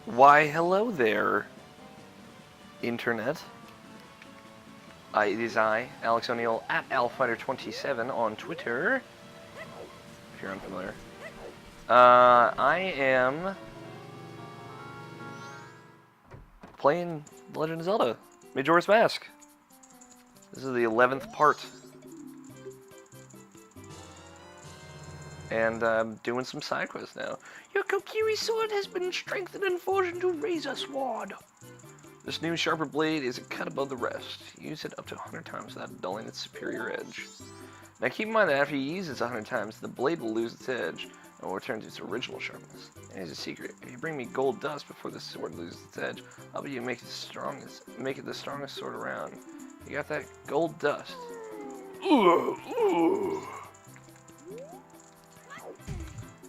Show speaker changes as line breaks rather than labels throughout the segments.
Why, hello there, Internet. It is I, Alex O'Neill, at AlFighter27 on Twitter, if you're unfamiliar. I am playing The Legend of Zelda, Majora's Mask. This is the 11th part. And I'm doing some side quests now. Your Kokiri sword has been strengthened and forged into a razor sword. This new sharper blade is a cut above the rest. Use it up to 100 times without dulling its superior edge. Now keep in mind that after you use it 100 times, the blade will lose its edge and will return to its original sharpness. And here's a secret: if you bring me gold dust before the sword loses its edge, I'll be able to make it the strongest sword around. You got that? Gold dust.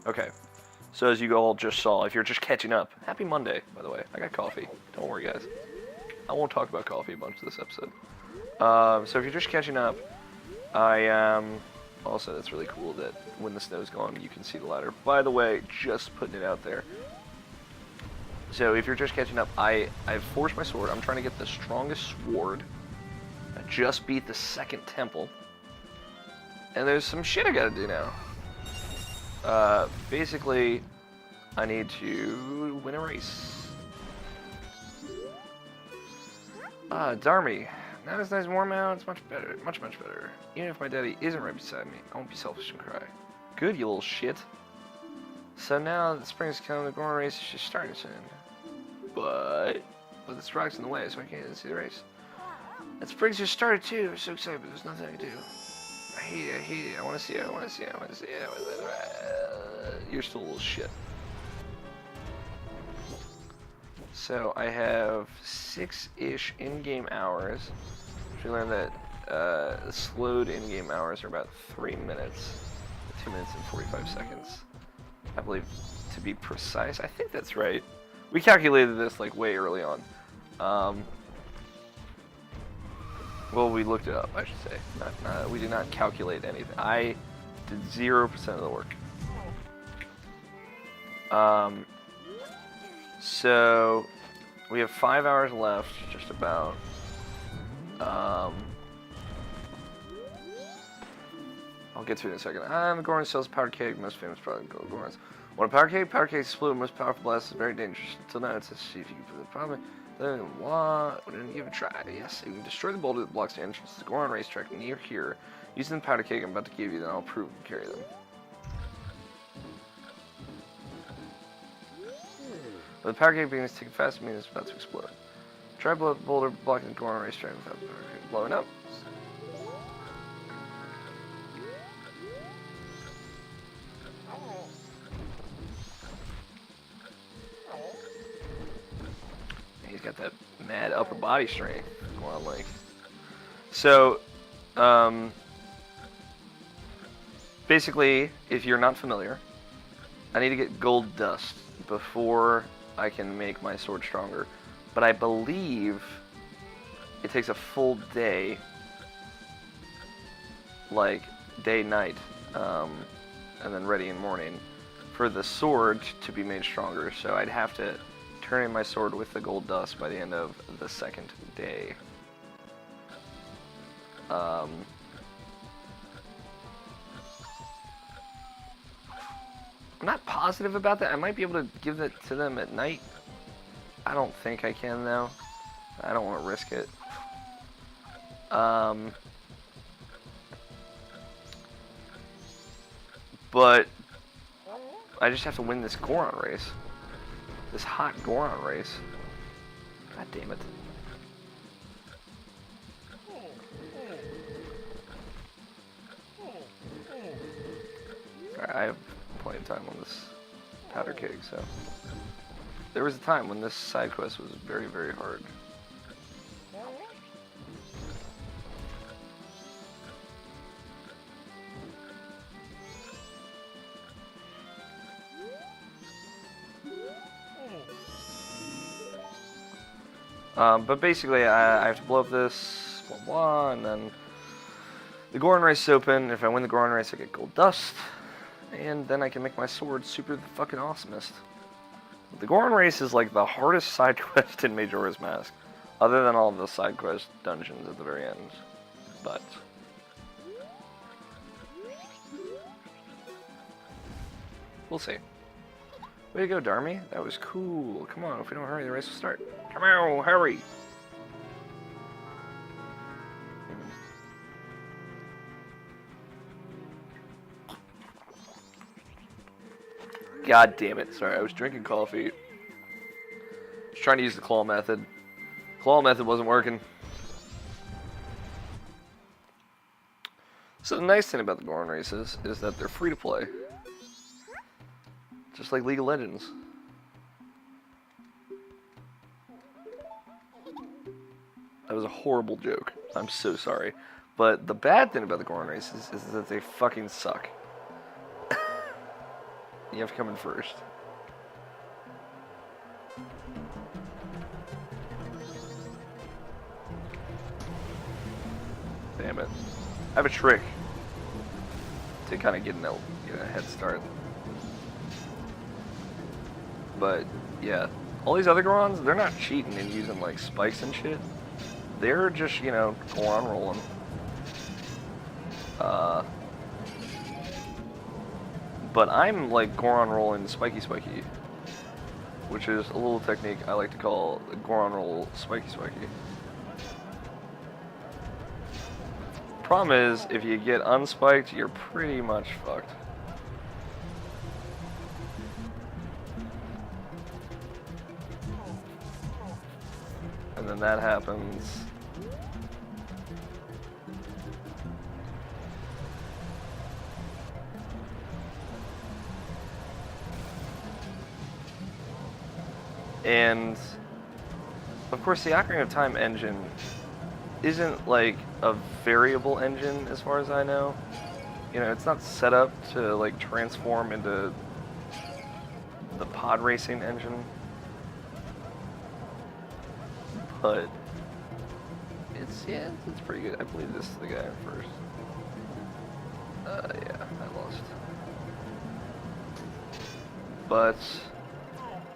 Okay. So as you all just saw, if you're just catching up, happy Monday, by the way. I got coffee. Don't worry, guys. I won't talk about coffee a bunch this episode. So if you're just catching up, also, that's really cool that when the snow's gone, you can see the ladder. By the way, just putting it out there. So if you're just catching up, I've forged my sword. I'm trying to get the strongest sword. I just beat the second temple. And there's some shit I gotta do now. Basically, I need to win a race. Darmy. Now it's nice and warm out, it's much better, much better. Even if my daddy isn't right beside me, I won't be selfish and cry. Good, you little shit. So now that spring's coming, the Gorn race is just starting soon. But this rock's in the way, so I can't see the race. And spring's just started too, I'm so excited, but there's nothing I can do. I hate it, I want to see it, I want to see it. You're still a little shit. So I have 6-ish in-game hours. We learned that slowed in-game hours are about 3 minutes. 2 minutes and 45 seconds. I believe, to be precise. I think that's right. We calculated this like way early on. Well, we looked it up, I should say. We did not calculate anything. I did 0% of the work. So we have 5 hours left, just about. I'll get to it in a second. The Goron sells powder keg, most famous product of Gorons. What a powder keg? Powder keg explode, most powerful blast is very dangerous. Until now, it's a see if you can put the problem. Then what? Didn't give it a try. Yes, you can destroy the boulder that blocks the entrance to the Goron racetrack near here. Using the powder keg I'm about to give you, then I'll prove and carry them. But the powder keg being ticking fast means it's about to explode. Try blow up the boulder blocking the Goron racetrack without the powder keg blowing up. He's got that mad upper body strength going on, like. So, basically, if you're not familiar, I need to get gold dust before I can make my sword stronger. But I believe it takes a full day, like day, night, and then ready in morning, for the sword to be made stronger. So I'd have to turn in my sword with the gold dust by the end of the second day. I'm not positive about that. I might be able to give it to them at night. I don't think I can, though. I don't want to risk it. But I just have to win this Goron race. This hot Goron race. God damn it. Alright, I have plenty of time on this powder keg, so. There was a time when this side quest was very, very hard. But basically, I have to blow up this, blah blah, and then the Goron race is open. If I win the Goron race, I get gold dust, and then I can make my sword super fucking awesomest. The Goron race is like the hardest side quest in Majora's Mask, other than all of the side quest dungeons at the very end. But we'll see. Way to go, Darmy. That was cool. Come on, if we don't hurry, the race will start. Come on, hurry! God damn it. Sorry, I was drinking coffee. I was trying to use the claw method. Claw method wasn't working. So the nice thing about the Goron races is that they're free to play. Just like League of Legends. That was a horrible joke. I'm so sorry. But the bad thing about the Goron races is that they fucking suck. You have to come in first. Damn it. I have a trick to kind of get a head start. But, yeah. All these other Gorons, they're not cheating and using, like, spikes and shit. They're just, you know, Goron rolling. But I'm, like, Goron rolling spiky, which is a little technique I like to call the Goron roll spiky. Problem is, if you get unspiked, you're pretty much fucked. And then that happens. And, of course, the Ocarina of Time engine isn't, like, a variable engine, as far as I know. You know, it's not set up to, like, transform into the pod racing engine. But, it's pretty good. I believe this is the guy first. Yeah, I lost. But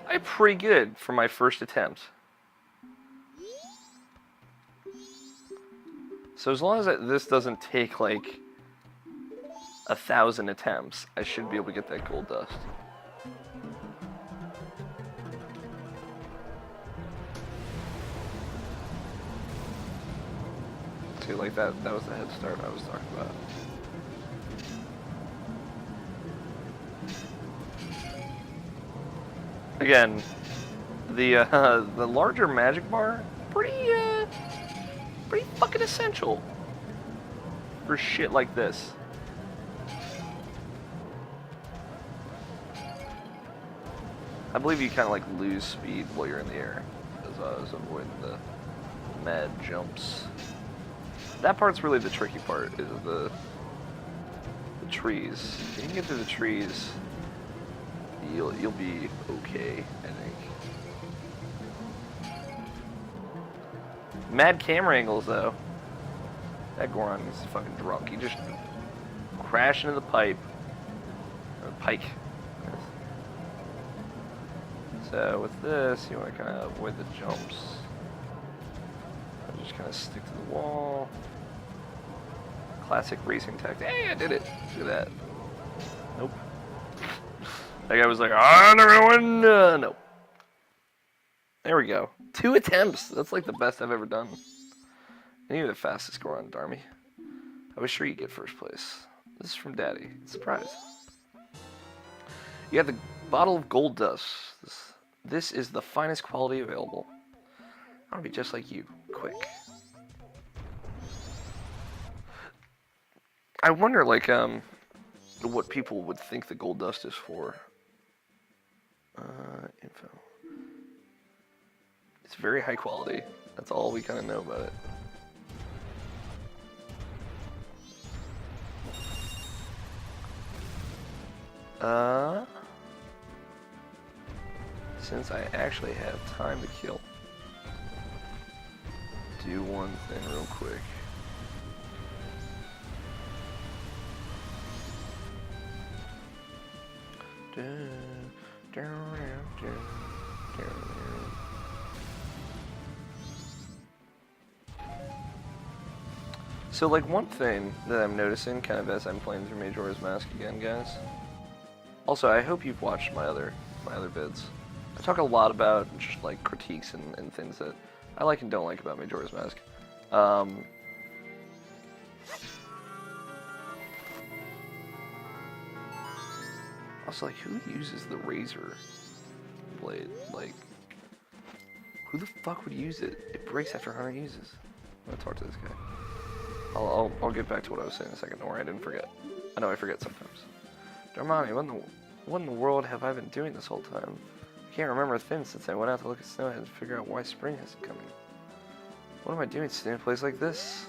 I'm pretty good for my first attempt. So as long as this doesn't take like 1,000 attempts, I should be able to get that gold dust. See, like that was the head start I was talking about. Again, the larger magic bar, pretty fucking essential for shit like this. I believe you kind of like lose speed while you're in the air, as I was avoiding the mad jumps. That part's really the tricky part, is the trees. If you can get through the trees, you'll be okay, I think. Mad camera angles, though. That Goron is fucking drunk. He just crashed into the pipe. Or pike. So with this, you want to kind of avoid the jumps. Just kind of stick to the wall. Classic racing tactic. Hey, I did it. Look at that. Nope. That guy was like, I'm not gonna win. Nope. There we go. 2 attempts. That's like the best I've ever done. And you're the fastest score on Darmy. I was sure you'd get first place. This is from Daddy. Surprise. You got the bottle of gold dust. This is the finest quality available. I want to be just like you. Quick. I wonder, like, what people would think the gold dust is for. Info. It's very high quality. That's all we kind of know about it. Since I actually have time to kill, do one thing real quick. So, like, one thing that I'm noticing, kind of as I'm playing through Majora's Mask again, guys. Also, I hope you've watched my other vids. I talk a lot about just like critiques and things that I like and don't like about Majora's Mask. Also, like, who uses the razor blade? Like, who the fuck would use it? It breaks after 100 uses. I'm gonna talk to this guy. I'll get back to what I was saying in a second. Don't worry, I didn't forget. I know I forget sometimes. Darmani, what in the world have I been doing this whole time? I can't remember a thing since I went out to look at Snowhead and figure out why spring hasn't come in. What am I doing sitting in a place like this?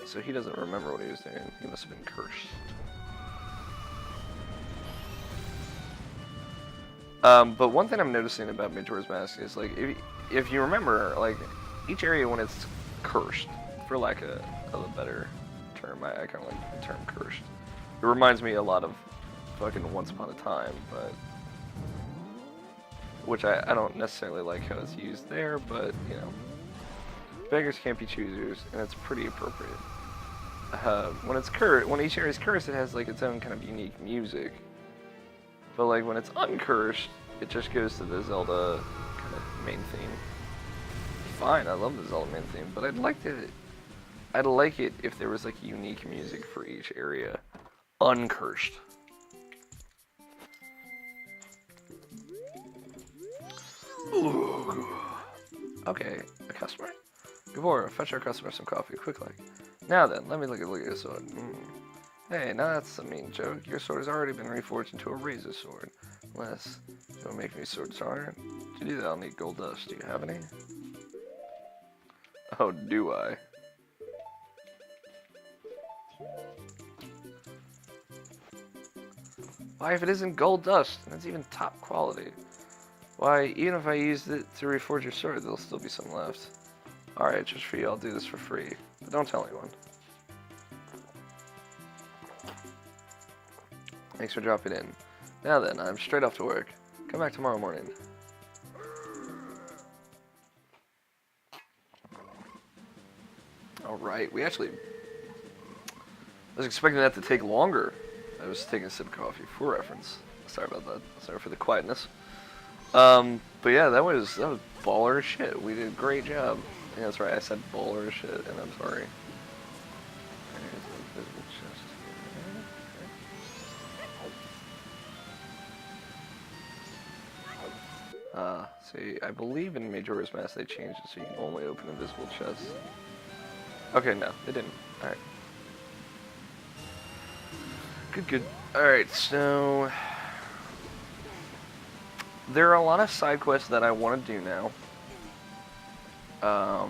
So he doesn't remember what he was doing. He must have been cursed. But one thing I'm noticing about Majora's Mask is, like, if you remember, like, each area when it's cursed, for lack of a better term, I kind of like the term cursed. It reminds me a lot of fucking Once Upon a Time, but which I don't necessarily like how it's used there, but, you know, beggars can't be choosers, and it's pretty appropriate. When it's cursed, when each area is cursed, it has, like, its own kind of unique music. But, like, when it's uncursed, it just goes to the Zelda kind of main theme. Fine, I love the Zelda main theme, but I'd like it if there was, like, unique music for each area. Uncursed. Ooh. Okay, a customer. Gavora, fetch our customer some coffee, quickly. Now then, let me look at your sword. Hey, now that's a mean joke. Your sword has already been reforged into a razor sword. Unless you want to make me sword stronger. To do that, I'll need gold dust. Do you have any? Oh, do I? Why, if it isn't gold dust, and it's even top quality. Why, even if I used it to reforge your sword, there'll still be some left. Alright, just for you, I'll do this for free. But don't tell anyone. Thanks for dropping in. Now then, I'm straight off to work. Come back tomorrow morning. Alright, we actually... I was expecting that to take longer. I was taking a sip of coffee, for reference. Sorry about that. Sorry for the quietness. But yeah, that was baller as shit. We did a great job. Yeah, that's right, I said baller as shit, and I'm sorry. See, I believe in Majora's Mask they changed it so you can only open invisible chests. Okay, no, they didn't. Alright. Good. Alright, so... there are a lot of side quests that I want to do now. A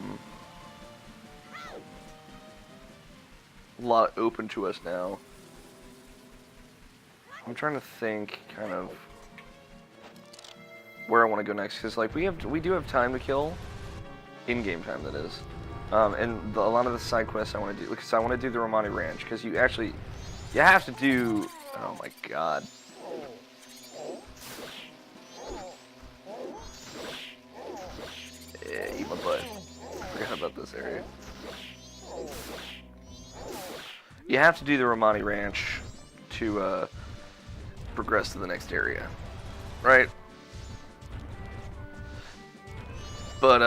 lot open to us now. I'm trying to think, kind of, where I want to go next, because, like, we do have time to kill, in-game time, that is, and a lot of the side quests I want to do, because I want to do the Romani Ranch, because you have to do, oh my god. Yeah, eat my butt. Forgot about this area. You have to do the Romani Ranch to, progress to the next area, right? But,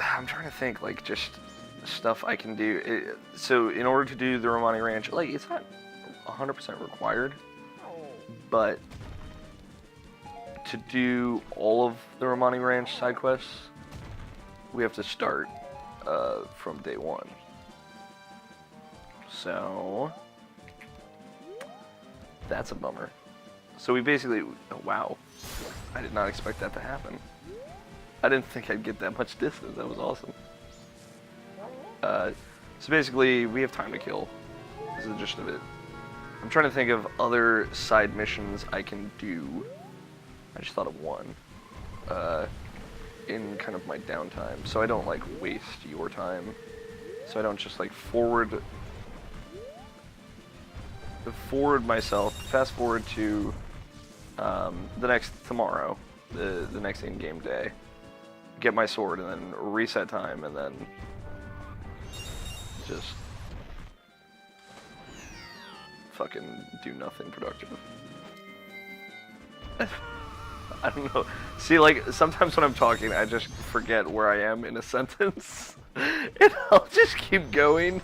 I'm trying to think, like, just stuff I can do. So, in order to do the Romani Ranch, like, it's not 100% required, but to do all of the Romani Ranch side quests, we have to start from day one. So, that's a bummer. So we basically, oh, wow, I did not expect that to happen. I didn't think I'd get that much distance. That was awesome. So basically, we have time to kill. This is the gist of it. I'm trying to think of other side missions I can do. I just thought of one. In kind of my downtime. So I don't, like, waste your time. So I don't just, like, forward fast forward to tomorrow, the next in-game day, get my sword, and then reset time, and then just fucking do nothing productive. I don't know. See, like, sometimes when I'm talking, I just forget where I am in a sentence. And I'll just keep going.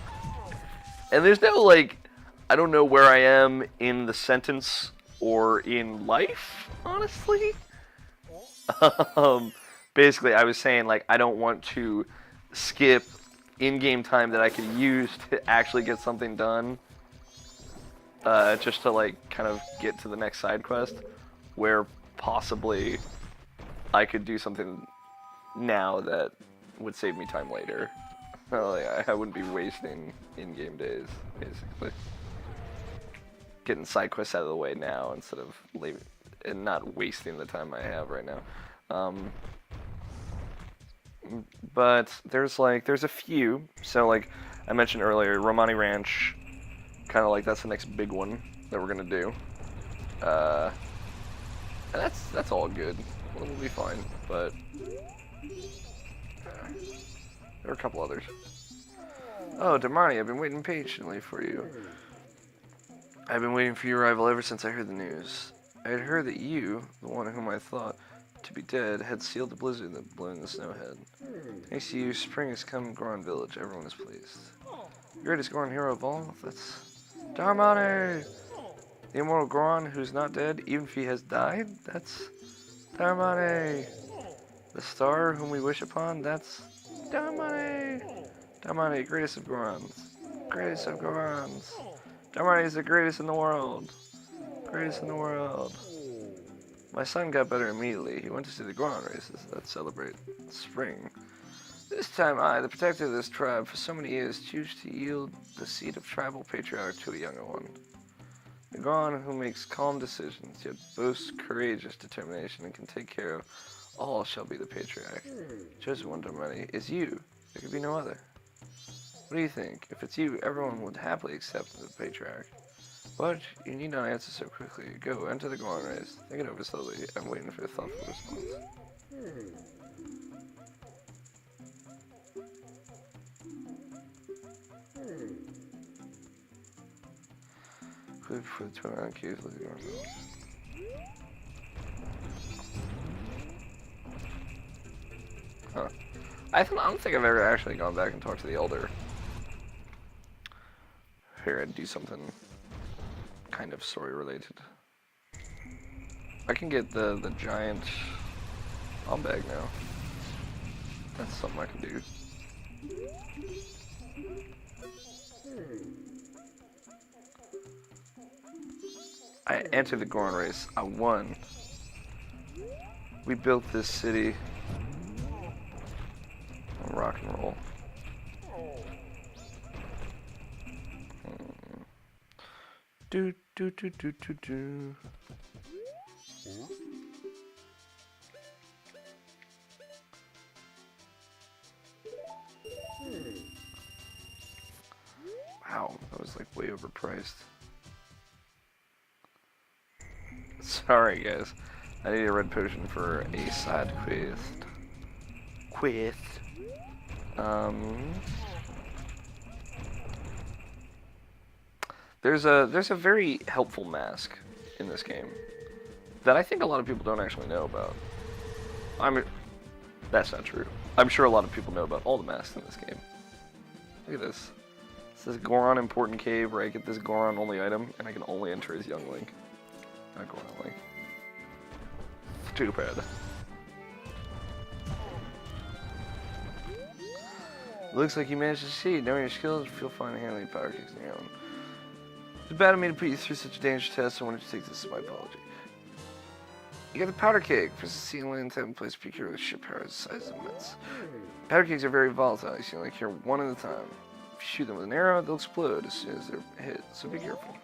And there's no, like, I don't know where I am in the sentence or in life, honestly. Basically, I was saying, like, I don't want to skip in-game time that I could use to actually get something done. Just to, like, kind of get to the next side quest, where possibly I could do something now that would save me time later. Like, I wouldn't be wasting in-game days, basically. Getting side quests out of the way now instead of leaving and not wasting the time I have right now. But there's a few. So, like I mentioned earlier, Romani Ranch, kind of like that's the next big one that we're gonna do. And that's all good. We'll be fine. But there are a couple others. Oh, Damani, I've been waiting patiently for you. I've been waiting for your arrival ever since I heard the news. I had heard that you, the one whom I thought to be dead, had sealed the blizzard that blew in the snowhead. Thanks to you, spring has come in Goron Village. Everyone is pleased. Greatest Goron hero of all? That's Darmani! The immortal Goron who's not dead, even if he has died? That's Darmani! The star whom we wish upon? That's Darmani! Darmani, greatest of Gorons. Greatest of Gorons. Darmani is the greatest in the world. Greatest in the world. My son got better immediately. He went to see the Goron races that celebrate spring. This time I, the protector of this tribe for so many years, choose to yield the seat of tribal patriarch to a younger one. The Goron who makes calm decisions, yet boasts courageous determination and can take care of all shall be the patriarch. Chosen one, Darmani, is you. There could be no other. What do you think? If it's you, everyone would happily accept the patriarch. But you need not answer so quickly. Go, enter the Goron race. Think it over slowly. I'm waiting for a thoughtful response. For the 29 keys with the Goron village. Huh. I don't think I've ever actually gone back and talked to the Elder. Here, I'd do something kind of story related. I can get the giant bomb bag now. That's something I can do. I entered the Goron race. I won. We built this city. Rock and roll. Do do do do do do. Wow, that was like way overpriced. Sorry guys, I need a red potion for a side quest. There's a very helpful mask in this game that I think a lot of people don't actually know about. That's not true. I'm sure a lot of people know about all the masks in this game. Look at this. It says Goron Important Cave, where I get this Goron only item, and I can only enter as Young Link. Not Goron Link. Stupid. Looks like you managed to succeed. Knowing your skills, feel fine handling power kicks on your own. It's bad of me to put you through such a dangerous test, so I wanted to take this as my apology. You got the powder cake. Press the ceiling and tap in place procure with ship power the size of immense. Powder cakes are very volatile. You can only cure one at a time. If you shoot them with an arrow, they'll explode as soon as they're hit, so be careful.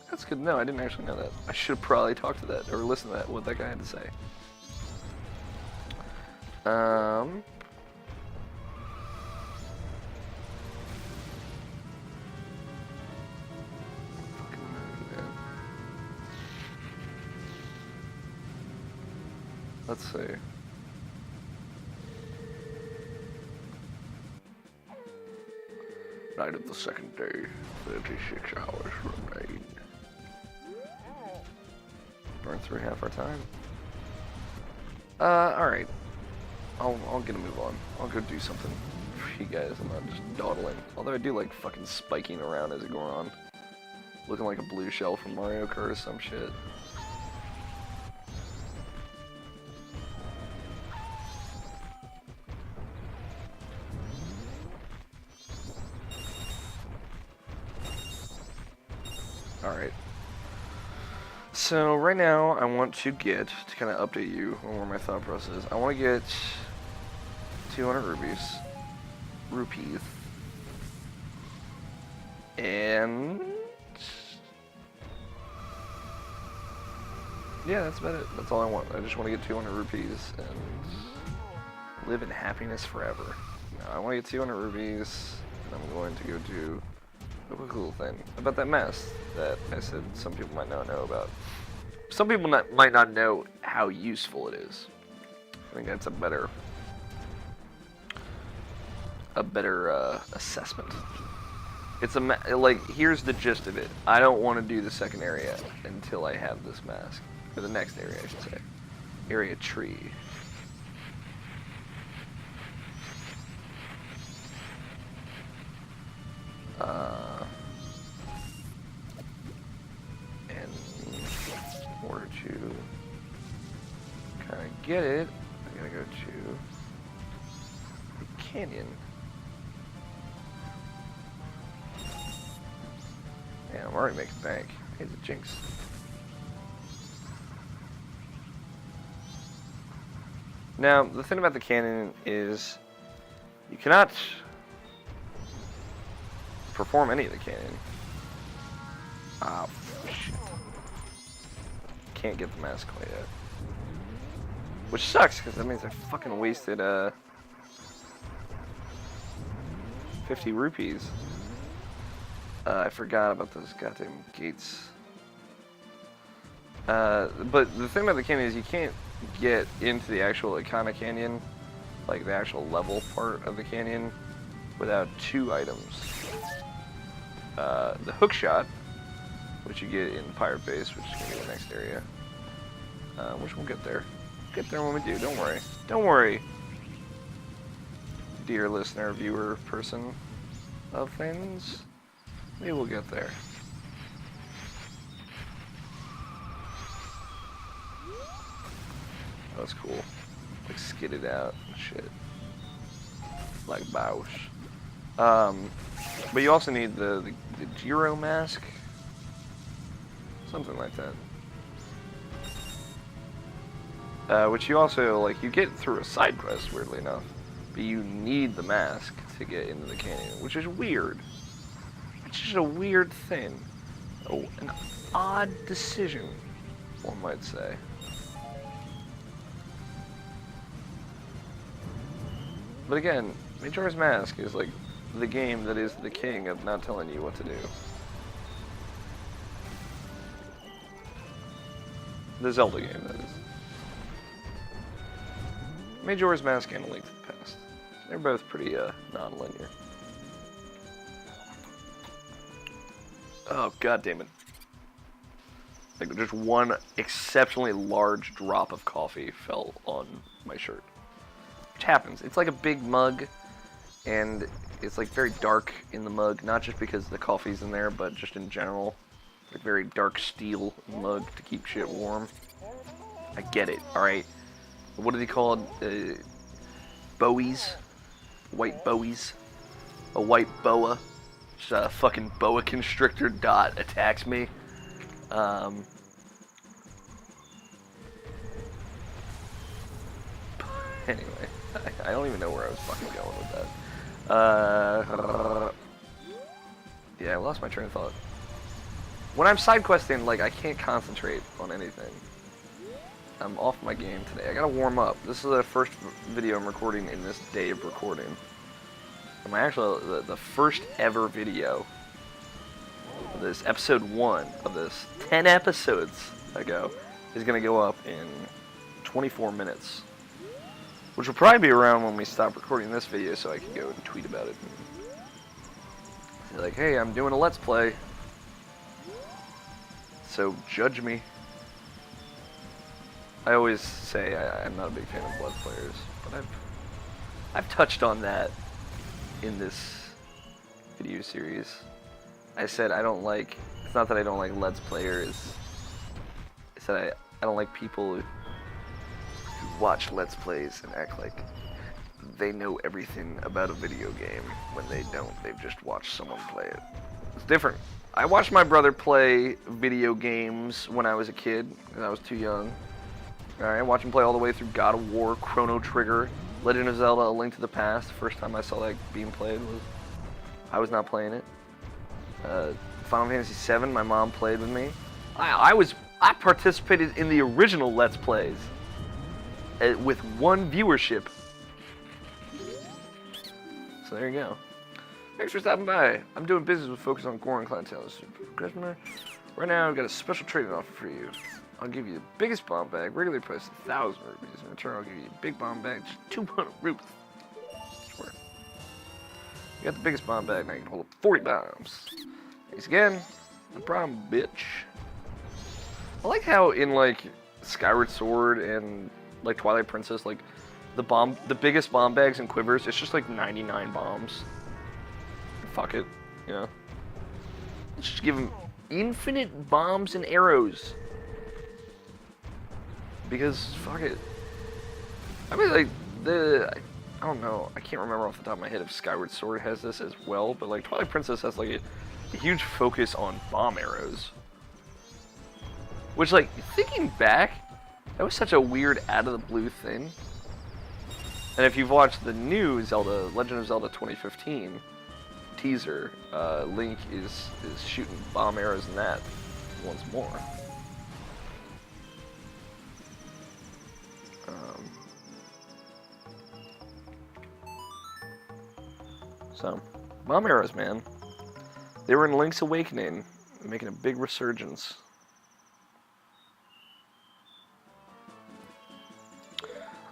That's good to know. I didn't actually know that. I should have probably talked to that, or listened to that, what that guy had to say. Fucking Let's see. Night of the second day. 36 hours remain. Burn through half our time. Alright. I'll get a move on. I'll go do something for you guys. I'm not just dawdling. Although I do like fucking spiking around as it goes on. Looking like a blue shell from Mario Kart or some shit. Alright. So right now I want to get, to kind of update you on where my thought process is, I want to get 200 rupees. And yeah, that's about it. That's all I want. I just want to get 200 rupees and live in happiness forever. Now, I want to get 200 rupees, and I'm going to go do a cool thing about that mask that I said some people might not know about. Some people might not know how useful it is. I think that's a better assessment. It's like, here's the gist of it. I don't want to do the second area until I have this mask. Or the next area, I should say. Area tree. And in order to kind of get it, I gotta go to the canyon. Yeah, I'm already making bank. Hey, the jinx. Now, the thing about the canyon is you cannot perform any of the canyon. Ah, shit. Can't get the mask quite yet. Which sucks, because that means I fucking wasted 50 rupees. I forgot about those goddamn gates. But the thing about the canyon is you can't get into the actual Icona Canyon, like the actual level part of the canyon, without two items. The hook shot, which you get in Pirate Base, which is going to be the next area. Which we'll get there. Get there when we do, don't worry. Don't worry, dear listener, viewer, person of things. We will get there. That's cool. Like skidded out and shit. Like Bausch. But you also need the Giro mask. Something like that. Which you also, like, you get through a side quest, weirdly enough. But you need the mask to get into the canyon, which is weird. It's just a weird thing. Oh, an odd decision, one might say. But again, Majora's Mask is like the game that is the king of not telling you what to do. The Zelda game, that is. Majora's Mask and A Link to the Past. They're both pretty non-linear. Oh, god damn it. Like, just one exceptionally large drop of coffee fell on my shirt. Which happens. It's like a big mug, and it's like very dark in the mug, not just because the coffee's in there, but just in general. Like very dark steel mug to keep shit warm. I get it, alright? What are they called? Bowies? White bowies? A white boa? Just a fucking boa constrictor dot attacks me. Anyway, I don't even know where I was fucking going with that. Yeah, I lost my train of thought. When I'm side questing, like, I can't concentrate on anything. I'm off my game today. I gotta warm up. This is the first video I'm recording in this day of recording. And my actual, the first ever video of this, episode 1 of this, 10 episodes ago, is gonna go up in 24 minutes. Which will probably be around when we stop recording this video so I can go and tweet about it. And say like, hey, I'm doing a Let's Play. So judge me. I always say I'm not a big fan of Blood players, but I've touched on that in this video series. I said I don't like, it's not that I don't like Let's Players, it's that I don't like people who watch Let's Plays and act like they know everything about a video game when they don't. They've just watched someone play it. It's different. I watched my brother play video games when I was a kid, and I was too young. Alright, I watched him play all the way through God of War, Chrono Trigger, Legend of Zelda, A Link to the Past. The first time I saw that being played was, I was not playing it. Final Fantasy VII, my mom played with me. I participated in the original Let's Plays with 1 viewership. So there you go. Thanks for stopping by. I'm doing business with Focus on Goron Clientele. Customer. Right now, I've got a special trading offer for you. I'll give you the biggest bomb bag, regular price 1,000 rupees. In return, I'll give you a big bomb bag, just 200 rupees. Sure. You got the biggest bomb bag, now you can hold up 40 bombs. Thanks again. No problem, bitch. I like how in like Skyward Sword and like Twilight Princess, like the biggest bomb bags and quivers, it's just like 99 bombs. Fuck it, you know. Let's just give them infinite bombs and arrows. Because fuck it. I mean, like I don't know. I can't remember off the top of my head if Skyward Sword has this as well, but like Twilight Princess has like a huge focus on bomb arrows. Which, like, thinking back, that was such a weird out of the blue thing. And if you've watched the new Zelda, Legend of Zelda 2015 teaser, Link is shooting bomb arrows in that once more. So, bomb arrows, man. They were in Link's Awakening, making a big resurgence.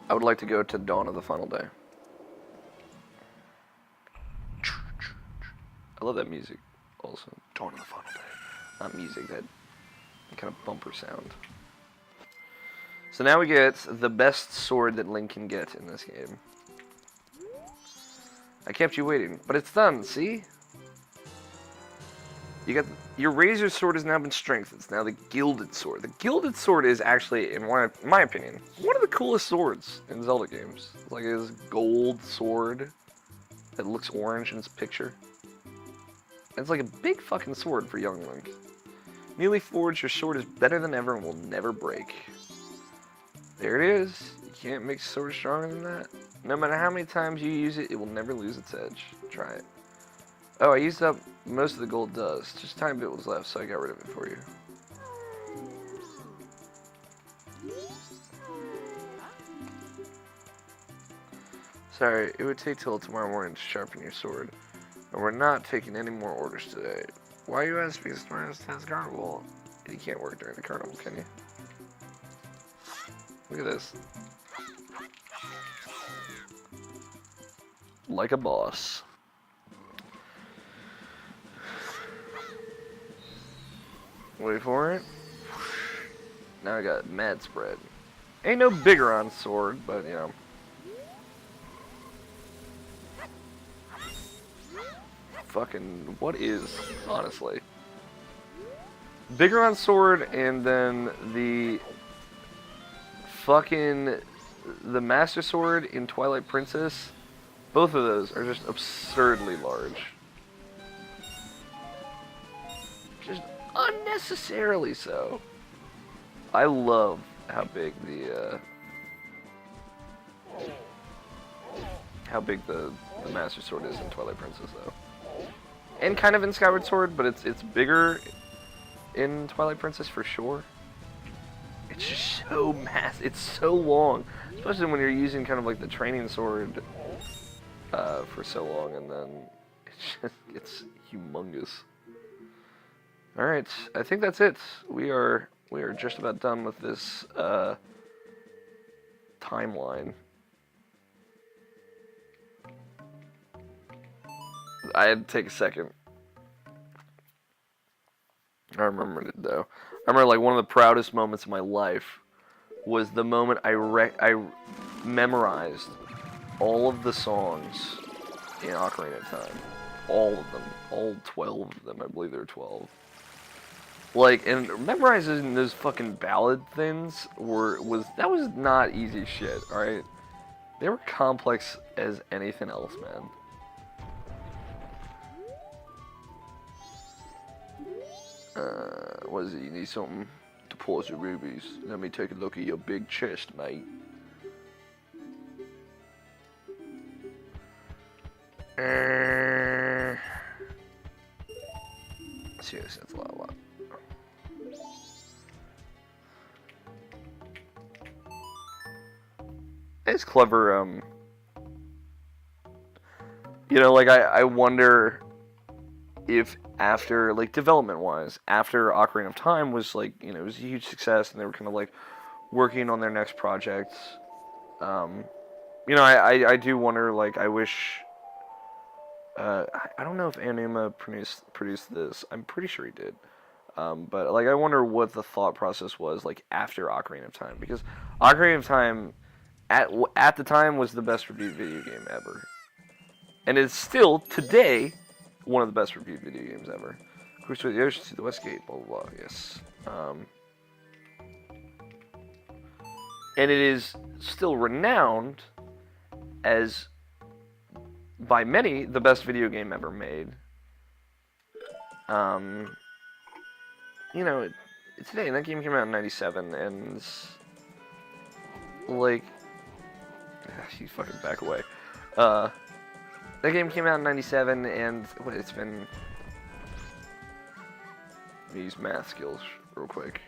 I would like to go to Dawn of the Final Day. I love that music also. Dawn of the Final Day. Not music, that kind of bumper sound. So now we get the best sword that Link can get in this game. I kept you waiting, but it's done, see? You got your razor sword has now been strengthened. It's now the gilded sword. The gilded sword is actually, in my opinion, one of the coolest swords in Zelda games. Like this gold sword that looks orange in its picture. It's like a big fucking sword for young Link. Newly forged, your sword is better than ever and will never break. There it is. You can't make a sword stronger than that. No matter how many times you use it, it will never lose its edge. Try it. Oh, I used up most of the gold dust. Just a tiny bit was left, so I got rid of it for you. Sorry, it would take till tomorrow morning to sharpen your sword. And we're not taking any more orders today. Why are you asking us tomorrow's 10th carnival? You can't work during the carnival, can you? Look at this. Like a boss. Wait for it. Now I got mad spread. Ain't no bigger on sword, but you know. Fucking, what is, honestly? Bigger on sword, and then the fucking, the Master Sword in Twilight Princess, both of those are just absurdly large. Just unnecessarily so. I love how big the, Master Sword is in Twilight Princess, though. And kind of in Skyward Sword, but it's bigger in Twilight Princess for sure. It's just so massive. It's so long, especially when you're using kind of like the training sword for so long, and then it's humongous. All right, I think that's it. We are just about done with this timeline. I had to take a second. I remembered it though. I remember like one of the proudest moments of my life was the moment I memorized all of the songs in Ocarina of Time. All of them. All 12 of them. I believe there were 12. Like, and memorizing those fucking ballad things was not easy shit, alright? They were complex as anything else, man. What is it? You need something to pour some rubies. Let me take a look at your big chest, mate. Seriously, that's a lot. It's clever, you know, like, I wonder if after, like, development-wise, after Ocarina of Time was, like, you know, it was a huge success, and they were kind of, like, working on their next project, you know, I do wonder, like, I wish, I don't know if Anima produced this, I'm pretty sure he did, but, like, I wonder what the thought process was, like, after Ocarina of Time, because Ocarina of Time, at the time, was the best reviewed video game ever, and it's still, today, one of the best reviewed video games ever. Cruise through the ocean, see the West Gate, blah, blah, blah, yes. And it is still renowned as, by many, the best video game ever made. You know, today, that game came out in 97, and, like, you fucking back away. That game came out in 97, and what, it's been... Let me use math skills real quick.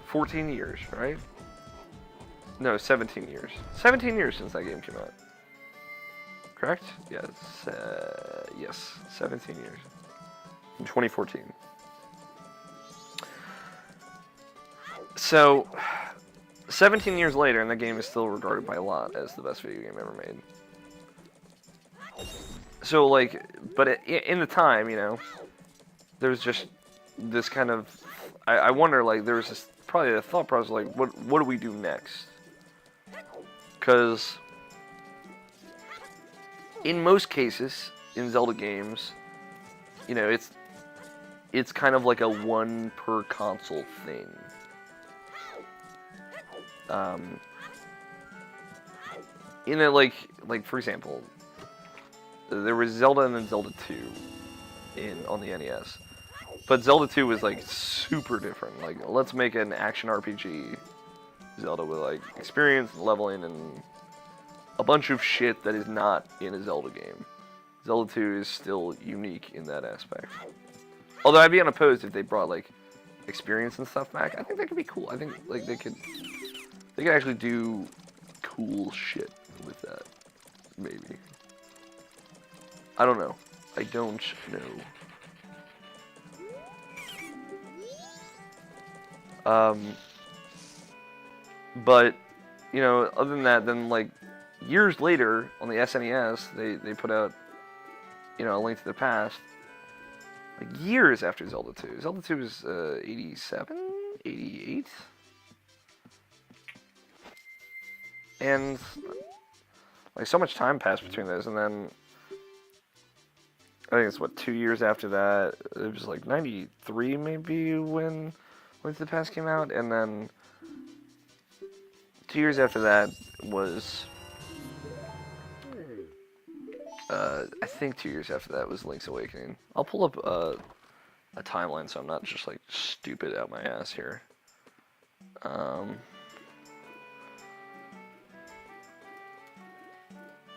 14 years, right? No, 17 years. 17 years since that game came out. Correct? Yes, yes, 17 years. In 2014. So, 17 years later, and the game is still regarded by a lot as the best video game ever made. So, like, but in the time, you know, there was just this kind of, I wonder, like, there was this, probably a thought process, like, what do we do next? Because, in most cases, in Zelda games, you know, it's kind of like a one per console thing. You know, like, for example, there was Zelda and then Zelda 2 on the NES. But Zelda 2 was, like, super different. Like, let's make an action RPG Zelda with, like, experience and leveling and a bunch of shit that is not in a Zelda game. Zelda 2 is still unique in that aspect. Although I'd be unopposed if they brought, like, experience and stuff back. I think that could be cool. I think, like, they could actually do cool shit with that. Maybe. I don't know. I don't know. But, you know, other than that, then, like, years later, on the SNES, they put out, you know, A Link to the Past, like, years after Zelda 2. Zelda 2 was, 87? 88? And, like, so much time passed between those, and then, I think it's, what, 2 years after that, it was, like, 93, maybe, when Link to the Past came out, and then 2 years after that was, I think 2 years after that was Link's Awakening. I'll pull up, a timeline so I'm not just, like, stupid out my ass here. The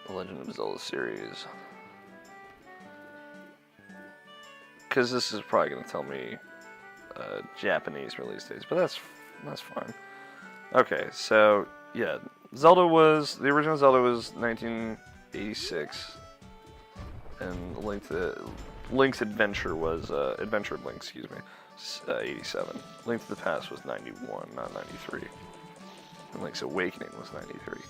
Legend of Zelda series. Because this is probably going to tell me Japanese release dates, but that's fine. Okay, so yeah, the original Zelda was 1986, and Link's Adventure was Adventure of Link, excuse me, 87. Link to the Past was 91, not 93. And Link's Awakening was 93.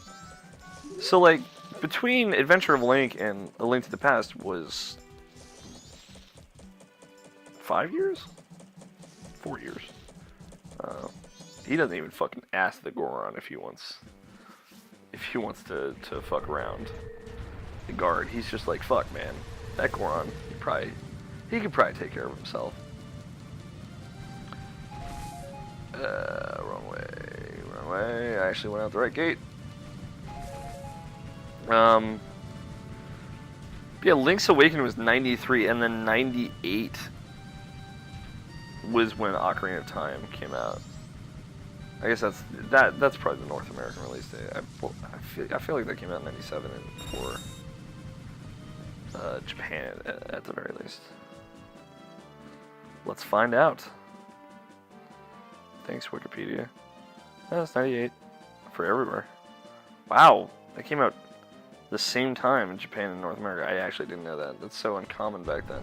So, like, between Adventure of Link and A Link to the Past was 5 years? 4 years. He doesn't even fucking ask the Goron if he wants to fuck around the guard. He's just like, fuck, man. That Goron, he could probably take care of himself. Wrong way. I actually went out the right gate. Yeah, Link's Awakening was 93, and then 98 was when Ocarina of Time came out. I guess that's probably the North American release date. I feel like that came out in 97 for Japan at the very least. Let's find out. Thanks, Wikipedia. That's 98 for everywhere. Wow, that came out the same time in Japan and North America. I actually didn't know that. That's so uncommon back then.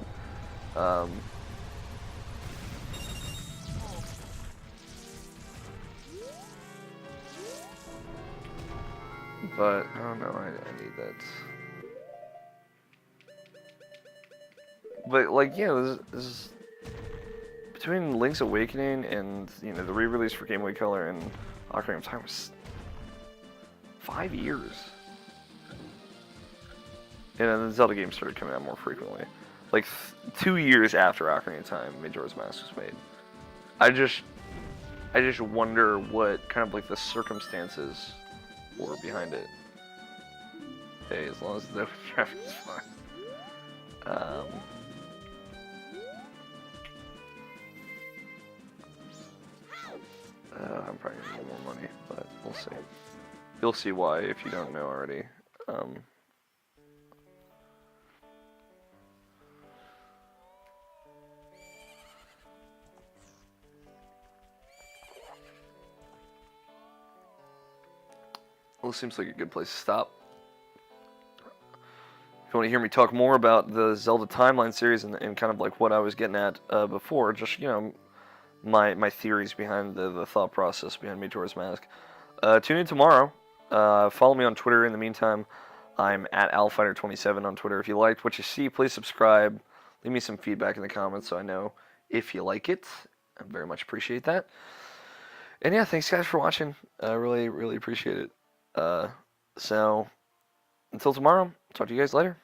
But, oh no, I need that. But, like, yeah, this is between Link's Awakening and, you know, the re-release for Game Boy Color and Ocarina of Time was 5 years. And then the Zelda games started coming out more frequently. Like, 2 years after Ocarina of Time, Majora's Mask was made. I just wonder what kind of, like, the circumstances were behind it. Hey, as long as the traffic is fine. I'm probably gonna need more money, but we'll see. You'll see why if you don't know already. Well, this seems like a good place to stop. If you want to hear me talk more about the Zelda Timeline series and kind of like what I was getting at before, just, you know, my theories behind the thought process behind Majora's Mask, tune in tomorrow. Follow me on Twitter in the meantime. I'm at AlFighter27 on Twitter. If you liked what you see, please subscribe. Leave me some feedback in the comments so I know if you like it. I very much appreciate that. And yeah, thanks guys for watching. I really, really appreciate it. So, until tomorrow, talk to you guys later.